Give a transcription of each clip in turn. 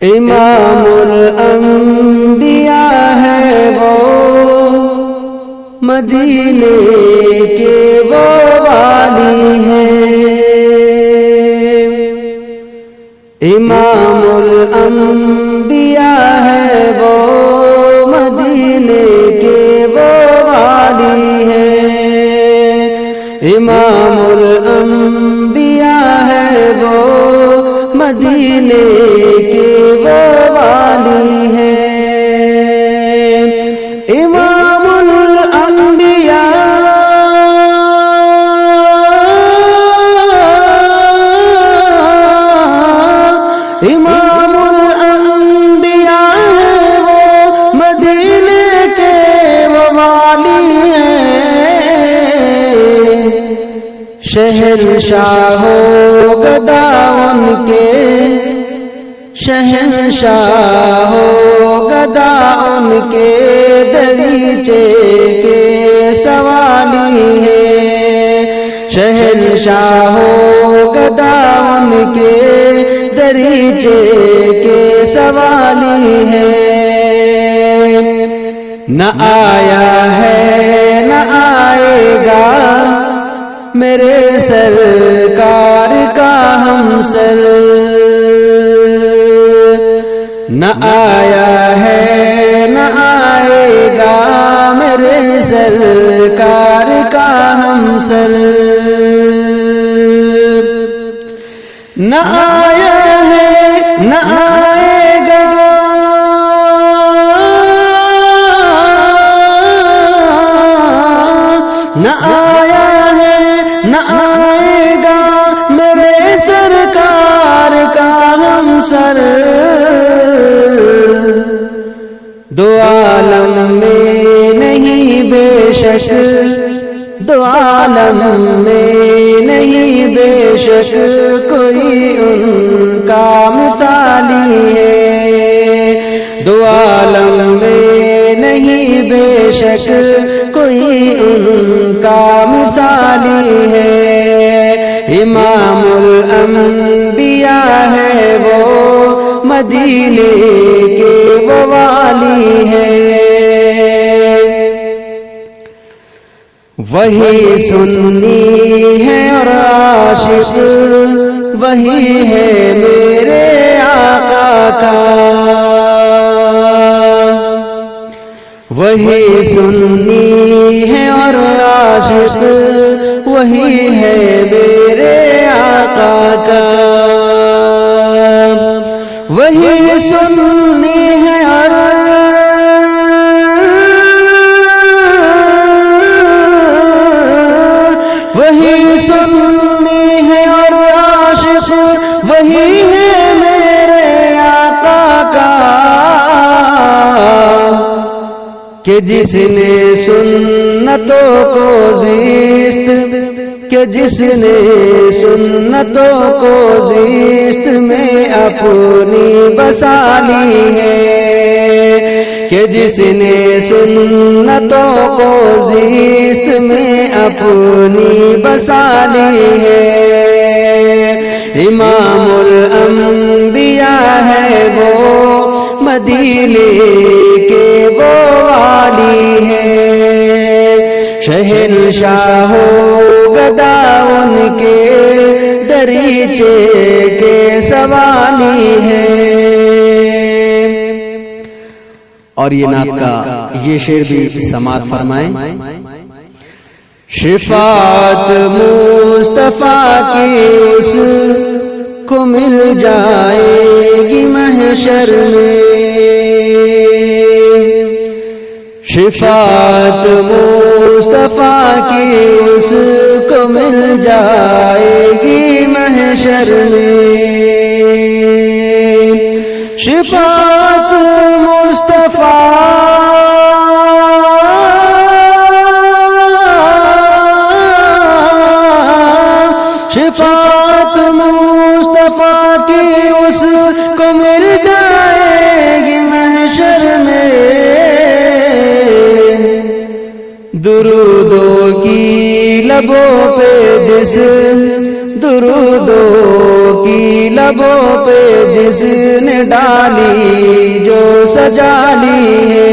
امام الانبیاء ہے وہ، مدینے کے وہ والی ہے۔ امام الانبیاء ہے وہ، مدینے کے وہ والی ہے۔ امام الانبیاء ہے وہ، مدینے کے وہ والی ہے۔ امام الانبیاء امام الانبیاء ہے وہ، مدینے کے وہ والی ہے۔ شہنشاہ و گدا ان کے، شہنشاہ و گدا ان کے، دریچے کے سوالی ہے۔ شہنشاہ و گدا ان کے، دریچے کے سوالی ہے۔ نہ آیا ہے نہ آئے گا میرے سرکار کا ہمسر، نہ آیا ہے نہ آئے گا میرے سرکار کا ہمسر، نہ آیا ہے نہ آئے گا نہ آیا ہے نہ آئے گا میرے سرکار کا ہمسر۔ دو عالم میں نہیں بے شک، دو عالم میں نہیں بے شک، کوئی ان کا مثالی ہے۔ دو عالم میں نہیں بے شک، کوئی ان کا مثالی ہے۔ امام الانبیاء ہے وہ، مدینے کے وہ والی ہے۔ وہی سنی ہے اور عاشق، وہی ہے میرے آقا کا۔ وہی سنی ہے اور عاشق، وہی ہے میرے آقا کا۔ وہی سنی ہے اور وہی سنی ہے اور عاشق، وہی ہے میرے آقا کا۔ کہ جس نے سنتوں کو زیست، کہ جس نے سنتوں کو زیست میں اپنی بسا لی ہے۔ کہ جس نے سنتوں کو زیست میں اپنی بسا لی ہے۔ امام الانبیاء ہے وہ، مدینے کے وہ والی ہے۔ شہنشاہ و گدا ان کے، دریچے کے سوالی ہے۔ اور یہ نعت کا یہ شعر بھی سماعت فرمائیں۔ شفاعت مصطفیٰ کی اس کو مل جائے گی محشر میں، شفاعت مصطفیٰ کی اس کو مل جائے گی محشر میں۔ شفاعت مصطفیٰ شفاعت مصطفیٰ کی اس کو مل جائے گی محشر میں۔ درودوں کی لبوں پہ جس درودوں کی لبوں پہ جس نے ڈالی جو سجا لی ہے،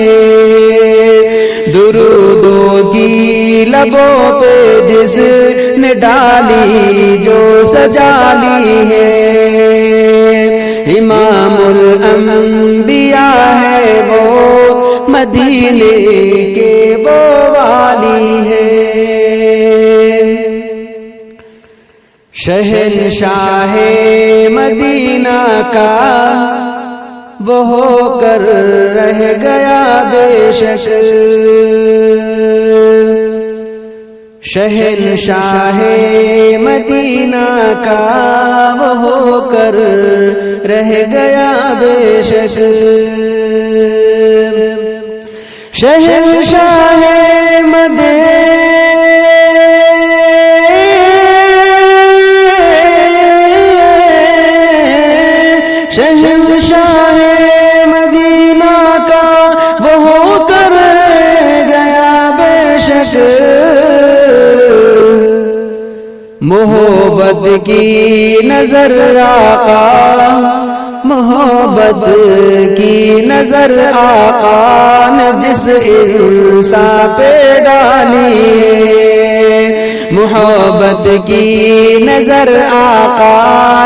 درودوں کی لبوں پہ جس نے ڈالی جو سجا لی ہے، امام الانبیاء ہے وہ، مدینے کے وہ والی ہے، شہنشاہ مدینہ کا وہ ہو کر رہ گیا بے شک، شہنشاہ مدینہ کا وہ ہو کر رہ گیا بے شک، شہنشاہ شہنشاہ مدینہ کا وہ ہو کر رہ گیا بے شک، محبت کی نظر آقا، محبت کی نظر آقا نے جس انسان پہ ڈالی ہے، محبت کی نظر آقا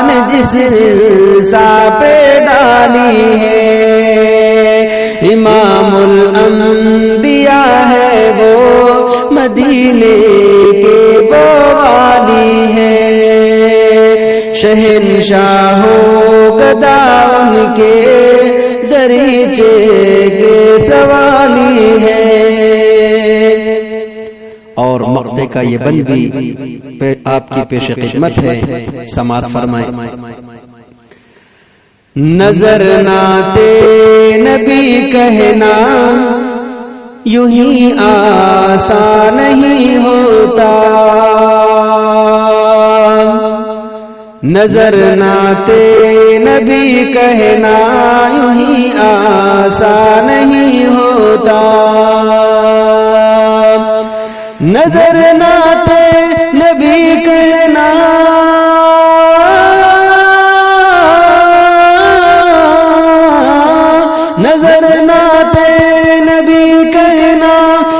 نے جس انسان پہ ڈالی ہے، امام الانبیاء ہے وہ، مدینے کے وہ والی ہے، شہنشاہ گدا ان کے دریچے کے سوالی ہے، اور مقطع کا یہ بند بھی آپ کی پیش خدمت ہے، سماعت فرمائیں۔ نظر ناتے نبی کہنا یوں ہی آسان نہیں ہوتا، نظر ناتے نبی کہنا یوں ہی آسان نہیں ہوتا، نظر ناتے نبی کہنا نظر ناتے نبی کہنا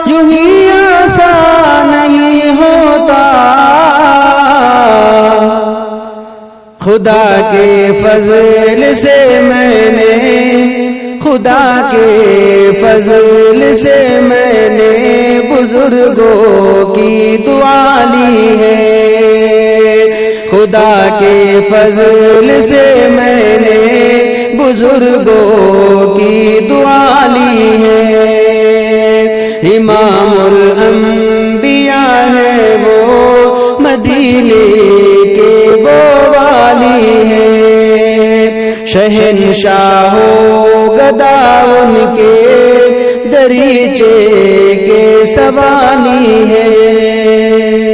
یوں ہی آسان نہیں ہوتا، خدا کے فضل سے میں نے، خدا کے فضل سے میں نے بزرگوں کی دعا لی ہے، خدا کے فضل سے میں نے بزرگوں کی دعا لی ہے، امام الانبیاء ہے وہ، مدینے کے وہ والی ہے، شہنشاہ گدا ان کے دریچے کے سوالی ہے۔